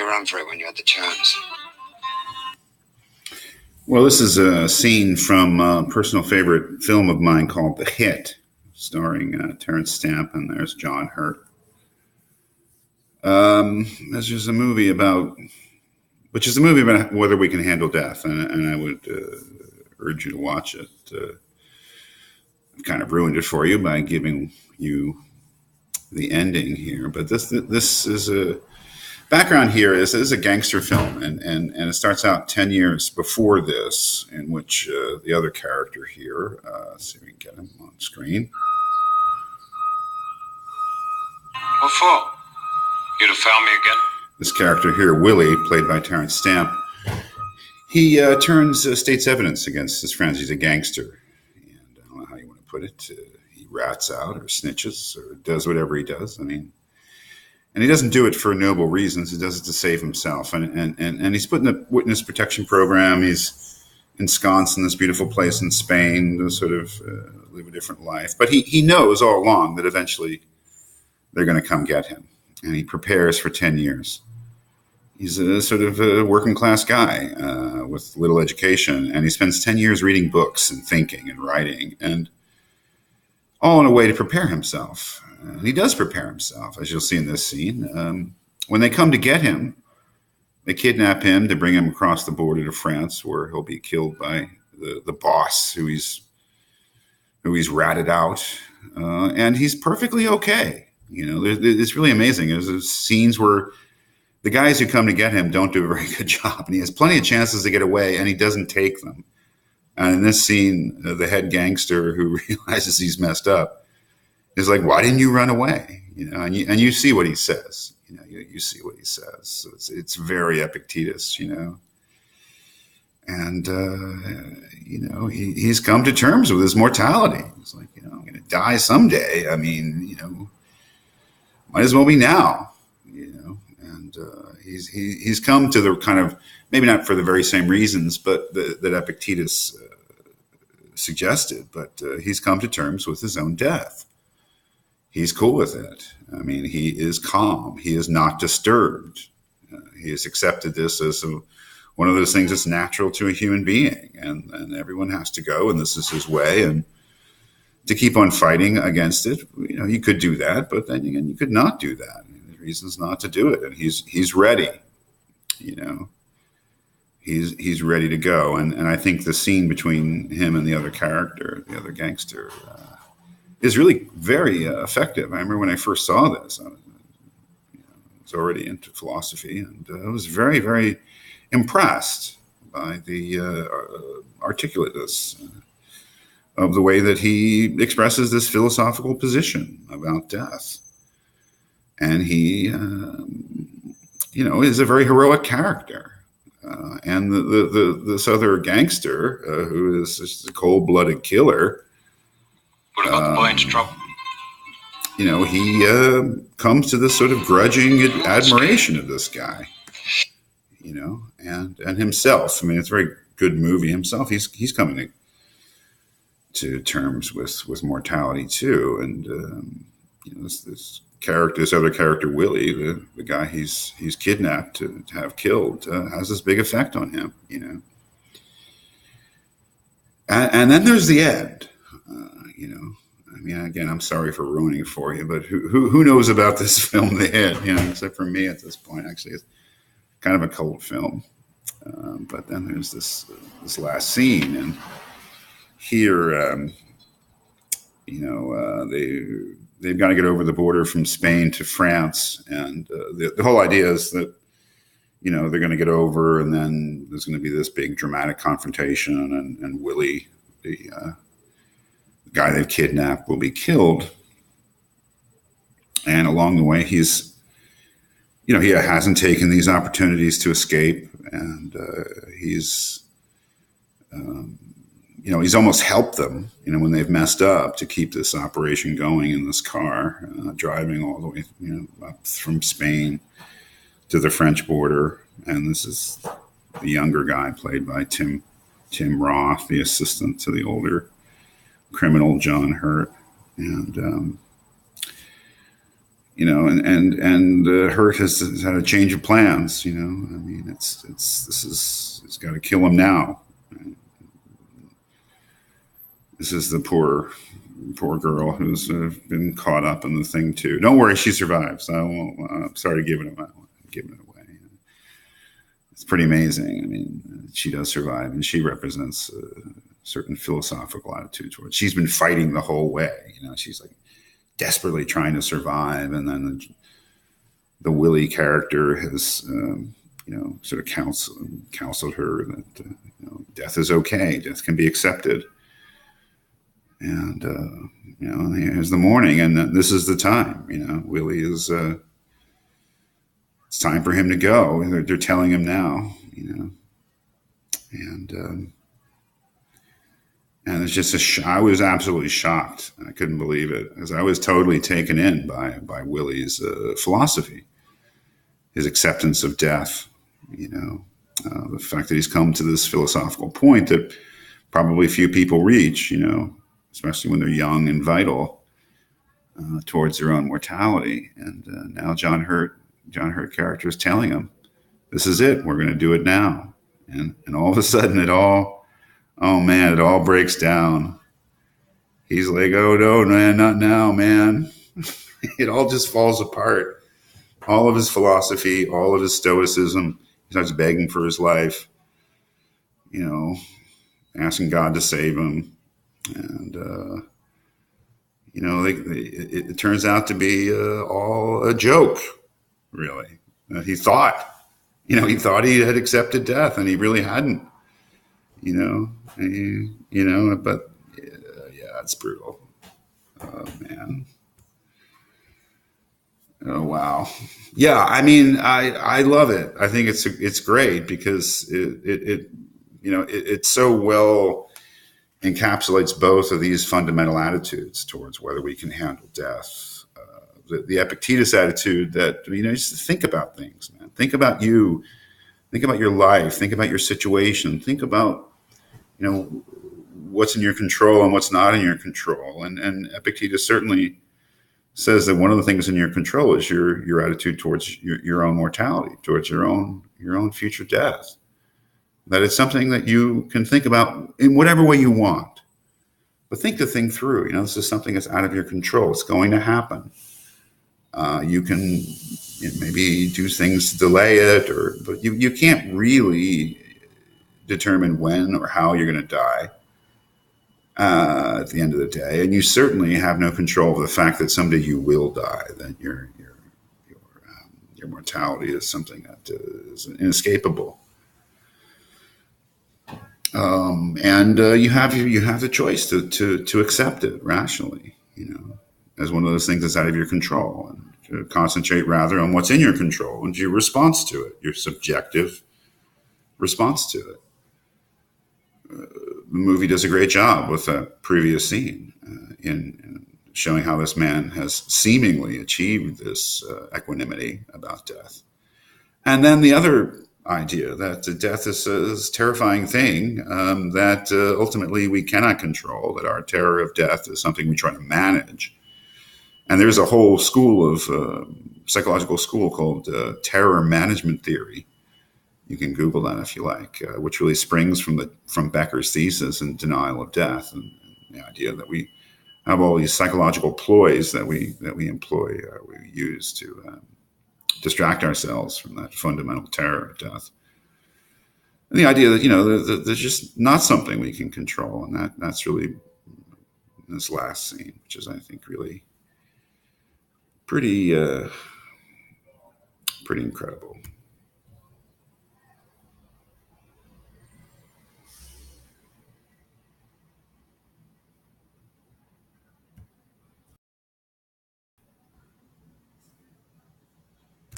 a run for it when you had the chance. Well, this is a scene from a personal favorite film of mine called The Hit, starring Terrence Stamp, and there's John Hurt. This is a movie about whether we can handle death, and I would urge you to watch it. I've kind of ruined it for you by giving you the ending here, but this is a background here. This is a gangster film, and it starts out 10 years before this, in which the other character here, see if we can get him on screen. What for? You'd have found me again? This character here, Willie, played by Terrence Stamp, he turns state's evidence against his friends. He's a gangster, and I don't know how you want to put it. He rats out or snitches or does whatever he does. I mean, and he doesn't do it for noble reasons. He does it to save himself. And he's put in a witness protection program. He's ensconced in this beautiful place in Spain to sort of live a different life. But he knows all along that eventually they're going to come get him. And he prepares for 10 years. He's a sort of a working class guy with little education. And he spends 10 years reading books and thinking and writing, and all in a way to prepare himself. And he does prepare himself, as you'll see in this scene. When they come to get him, they kidnap him to bring him across the border to France, where he'll be killed by the boss who he's ratted out. And he's perfectly okay. You know, it's really amazing. There's scenes where the guys who come to get him don't do a very good job, and he has plenty of chances to get away, and he doesn't take them. And in this scene, the head gangster who realizes he's messed up is like, "Why didn't you run away?" You know, and you see what he says. You know, you see what he says. So it's very Epictetus, you know. And you know, he's come to terms with his mortality. He's like, you know, I'm going to die someday. I mean, you know, might as well be now, you know. And he's come to the kind of, maybe not for the very same reasons, but that Epictetus suggested, but he's come to terms with his own death. He's cool with it. I mean, he is calm. He is not disturbed. He has accepted this as one of those things that's natural to a human being, and everyone has to go, and this is his way, and to keep on fighting against it. You know, you could do that, but then again, you could not do that. There's reasons not to do it, and he's ready. You know, he's ready to go, and I think the scene between him and the other character, the other gangster, is really very effective. I remember when I first saw this, I was already into philosophy, and I was very, very impressed by the articulateness of the way that he expresses this philosophical position about death. And he, you know, is a very heroic character. And this other gangster, who is just a cold-blooded killer, would have got the boy into trouble. You know, he comes to this sort of grudging admiration of this guy, you know, and himself. I mean, it's a very good movie himself. He's coming to terms with mortality too, and you know, this other character, Willie, the guy he's kidnapped to have killed, has this big effect on him, you know. And then there's the end, you know. I mean, again, I'm sorry for ruining it for you, but who knows about this film, The Hit? You know, except for me at this point. Actually, it's kind of a cult film. But then there's this last scene, and here, you know, they've got to get over the border from Spain to France, and the whole idea is that, you know, they're going to get over, and then there's going to be this big dramatic confrontation, and Willie, the guy they've kidnapped, will be killed. And along the way, he's, you know, he hasn't taken these opportunities to escape, and he's, you know, he's almost helped them, you know, when they've messed up, to keep this operation going in this car, driving all the way, you know, up from Spain to the French border. And this is the younger guy, played by Tim Roth, the assistant to the older criminal John Hurt. And, Hurt has had a change of plans. I mean, it's got to kill him now. This is the poor girl who's been caught up in the thing too. Don't worry, she survives. I'm sorry giving it away. It's pretty amazing. I mean, she does survive, and she represents a certain philosophical attitude towards. She's been fighting the whole way. She's like desperately trying to survive, and then the Willie character has, sort of counseled her that death is okay, death can be accepted. And here's the morning, and this is the time. Willie is. It's time for him to go. They're telling him now. And it's just I was absolutely shocked. I couldn't believe it, because I was totally taken in by Willie's philosophy, his acceptance of death. The fact that he's come to this philosophical point that probably few people reach. Especially when they're young and vital towards their own mortality. And now John Hurt character is telling him, "This is it. We're going to do it now." And all of a sudden, it all breaks down. He's like, "Oh no, man, not now, man." It all just falls apart. All of his philosophy, all of his stoicism. He starts begging for his life. Asking God to save him. And, it turns out to be all a joke, really. He thought he had accepted death, and he really hadn't, but it's brutal. Oh, man. Oh, wow. Yeah. I mean, I love it. I think it's great because it so well encapsulates both of these fundamental attitudes towards whether we can handle death. The Epictetus attitude that, just think about things, man. Think about you. Think about your life. Think about your situation. Think about, what's in your control and what's not in your control. And Epictetus certainly says that one of the things in your control is your attitude towards your own mortality, towards your own future death. That it's something that you can think about in whatever way you want. But think the thing through. This is something that's out of your control. It's going to happen. You can maybe do things to delay it, but you can't really determine when or how you're going to die at the end of the day. And you certainly have no control of the fact that someday you will die, that your mortality is something that is inescapable. You have the choice to accept it rationally, as one of those things that's out of your control, and to concentrate rather on what's in your control and your response to it, your subjective response to it. The movie does a great job with that previous scene in showing how this man has seemingly achieved this equanimity about death. And then the other idea that death is a terrifying thing that ultimately we cannot control, that our terror of death is something we try to manage. And there's a whole school of psychological school called terror management theory. You can Google that if you like, which really springs from Becker's thesis in Denial of Death, and the idea that we have all these psychological ploys that we employ, we use to distract ourselves from that fundamental terror of death. And the idea that, there's just not something we can control. And that's really this last scene, which is, I think, really pretty incredible.